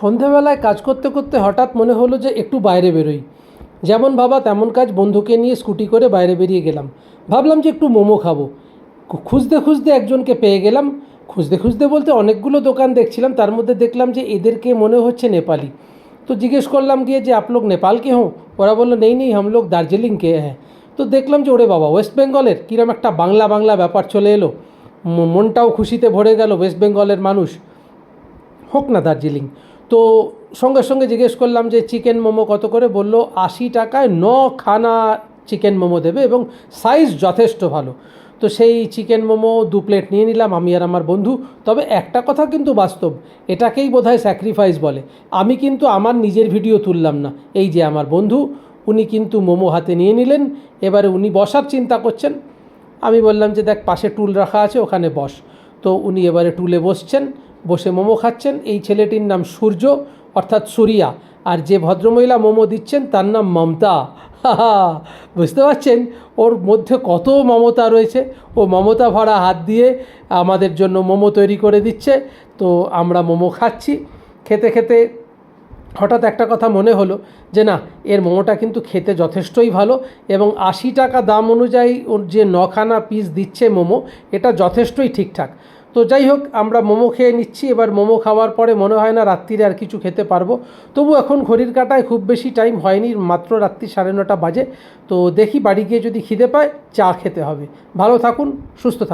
সন্ধেবেলায় কাজ করতে করতে হঠাৎ মনে হলো যে একটু বাইরে বেরোই। যেমন ভাবা তেমন কাজ, বন্ধুকে নিয়ে স্কুটি করে বাইরে বেরিয়ে গেলাম। ভাবলাম যে একটু মোমো খাবো। খুঁজতে খুঁজতে একজনকে পেয়ে গেলাম। খুঁজতে খুঁজতে বলতে অনেকগুলো দোকান দেখছিলাম, তার মধ্যে দেখলাম যে এদেরকে মনে হচ্ছে নেপালি। তো জিজ্ঞেস করলাম গিয়ে যে আপ লোগ নেপাল কে হো? ওরা বললো নেই নেই হাম লোগ দার্জিলিং কে হ্যাঁ। তো দেখলাম যে ওরে বাবা, ওয়েস্ট বেঙ্গলের কীরকম একটা বাংলা বাংলা ব্যাপার চলে এলো। মনটাও খুশিতে ভরে গেল, ওয়েস্ট বেঙ্গলের মানুষ হোক না দার্জিলিং। তো সঙ্গে সঙ্গে জিজ্ঞেস করলাম যে চিকেন মোমো কত করে? বললো 80 টাকায় 9খানা চিকেন মোমো দেবে এবং সাইজ যথেষ্ট ভালো। তো সেই চিকেন মোমো 2 প্লেট নিয়ে নিলাম আমি আর আমার বন্ধু। তবে একটা কথা কিন্তু বাস্তব, এটাকেই বোধহয় স্যাক্রিফাইস বলে। আমি কিন্তু আমার নিজের ভিডিও তুললাম না, এই যে আমার বন্ধু উনি কিন্তু মোমো হাতে নিয়ে নিলেন। এবারে উনি বসার চিন্তা করছেন। আমি বললাম যে দেখ পাশে টুল রাখা আছে, ওখানে বস। তো উনি এবারে টুলে বসছেন, বসে মোমো খাচ্ছেন। এই ছেলেটির নাম সূর্য, অর্থাৎ সুরিয়া। আর যে ভদ্রমহিলা মোমো দিচ্ছেন তার নাম মমতা। বুঝতে পারছেন ওর মধ্যে কত মমতা রয়েছে। ও মমতা ভরা হাত দিয়ে আমাদের জন্য মোমো তৈরি করে দিচ্ছে। তো আমরা মোমো খাচ্ছি। খেতে খেতে হঠাৎ একটা কথা মনে হলো যে না, এর মোমোটা কিন্তু খেতে যথেষ্টই ভালো এবং 80 টাকা দাম অনুযায়ী ওর যে 9খানা পিস দিচ্ছে মোমো, এটা যথেষ্টই ঠিকঠাক। তো যাই হোক, আমরা মোমো খেয়ে নিচ্ছি। এবার মোমো খাওয়ার পরে মনে হয় না রাত্রিরে আর কিছু খেতে পারবো। তবু এখন ঘড়ির কাঁটায় খুব বেশি টাইম হয়নি, মাত্র রাত্রি 9:30 বাজে। তো দেখি বাড়ি গিয়ে যদি খিদে পায় চা খেতে হবে। ভালো থাকুন, সুস্থ থাকুন।